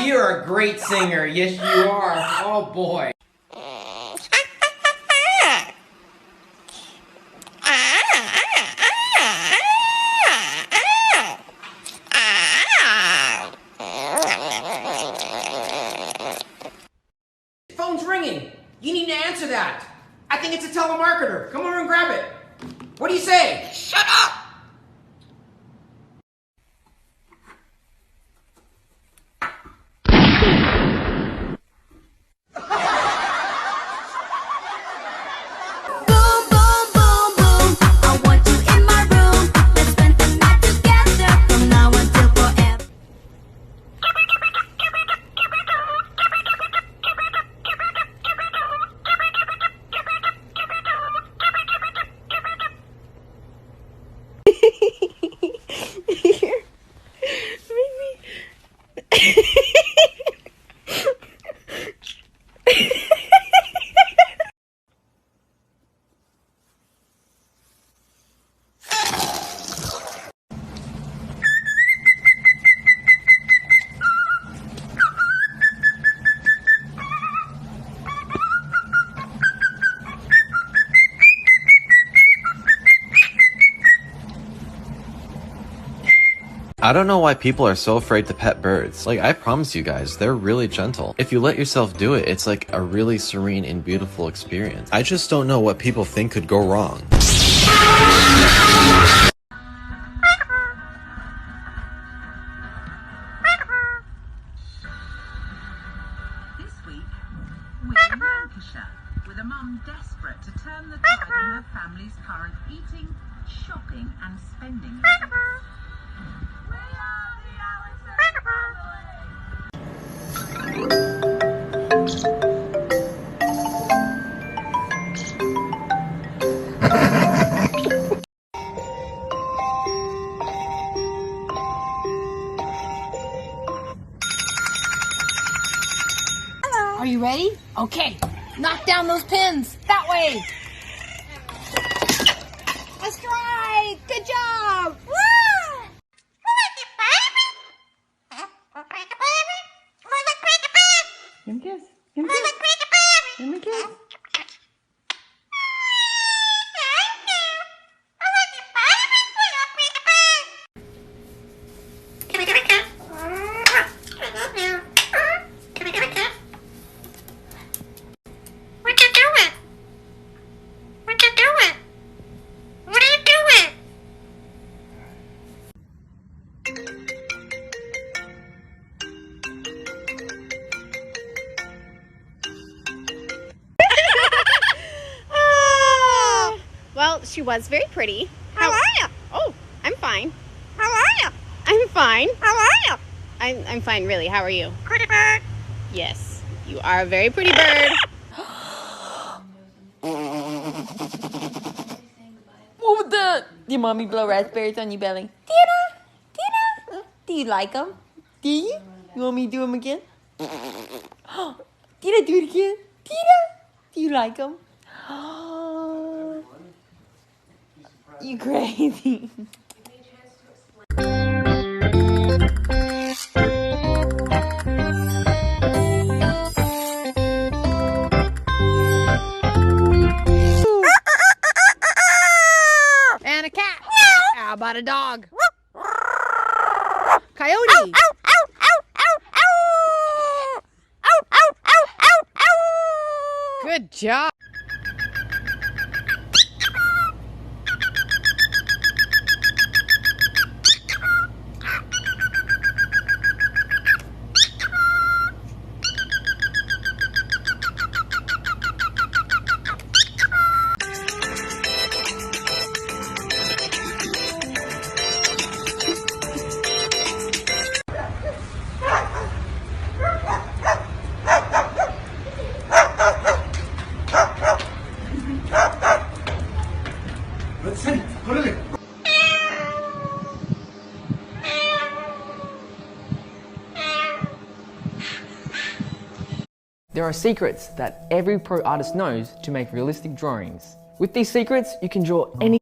You're a great singer. Yes, you are. Oh, boy. Phone's ringing. You need to answer that. I think it's a telemarketer. Come over and grab it. What do you say? Shut up! I don't know why people are so afraid to pet birds. Like, I promise you guys, they're really gentle. If you let yourself do it, it's like a really serene and beautiful experience. I just don't know what people think could go wrong. This week, we're in Lancashire, with a mum desperate to turn the tide in her family's current eating, shopping and spending habits. We are the Allison family. Are you ready? Okay, knock down those pins. That way. A strike! Good job! Woo! Give him a kiss. Give him a kiss. Give him a kiss. Well, she was very pretty. How are you? Oh, I'm fine. How are you? I'm fine. How are you? I'm fine, really. How are you? Pretty bird. Yes, you are a very pretty bird. What was that? Did mommy blow raspberries on your belly? Tina? Tina? Do you like them? Do you? You want me to do them again? Tina, do it again. Tina? Do you like them? You crazy. And a cat. How about a dog? Coyote. Good job. There are secrets that every pro artist knows to make realistic drawings. With these secrets, you can draw any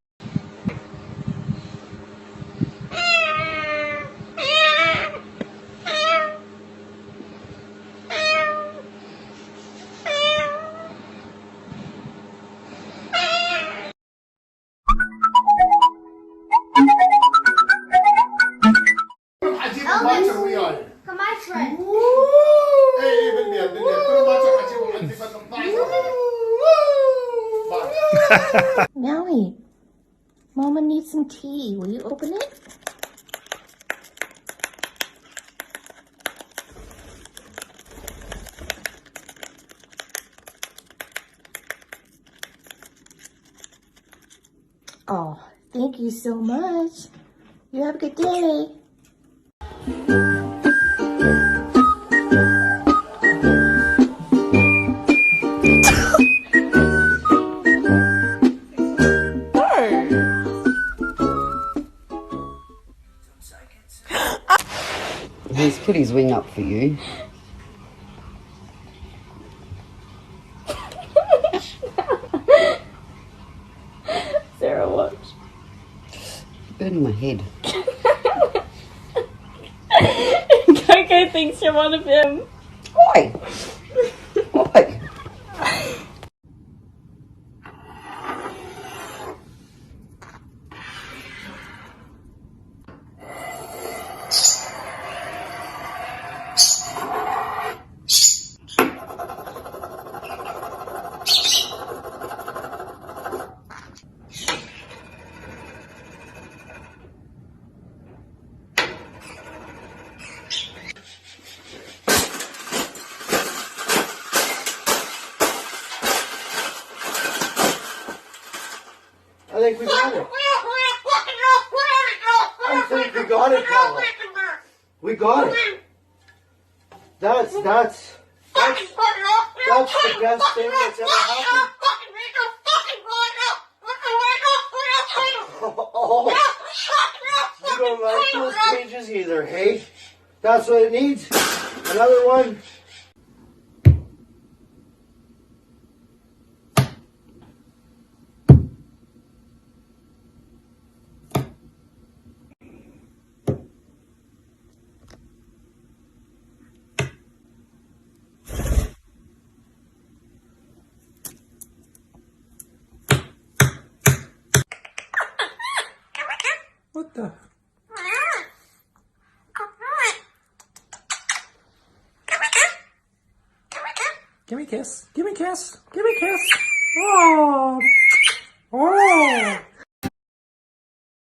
Maui, Mama needs some tea. Will you open it? Oh, thank you so much. You have a good day. He's put his wing up for you. Sarah, watch. Burning my head. Coco thinks you're one of them. Oi! Oi! I think we got it. I think we got it, Carla. We got it. That's the best thing that's ever happened. Oh, you don't like those pages either, hey? That's what it needs. Another one. What the? Give me a kiss. Give me a kiss. Give me a kiss. Oh.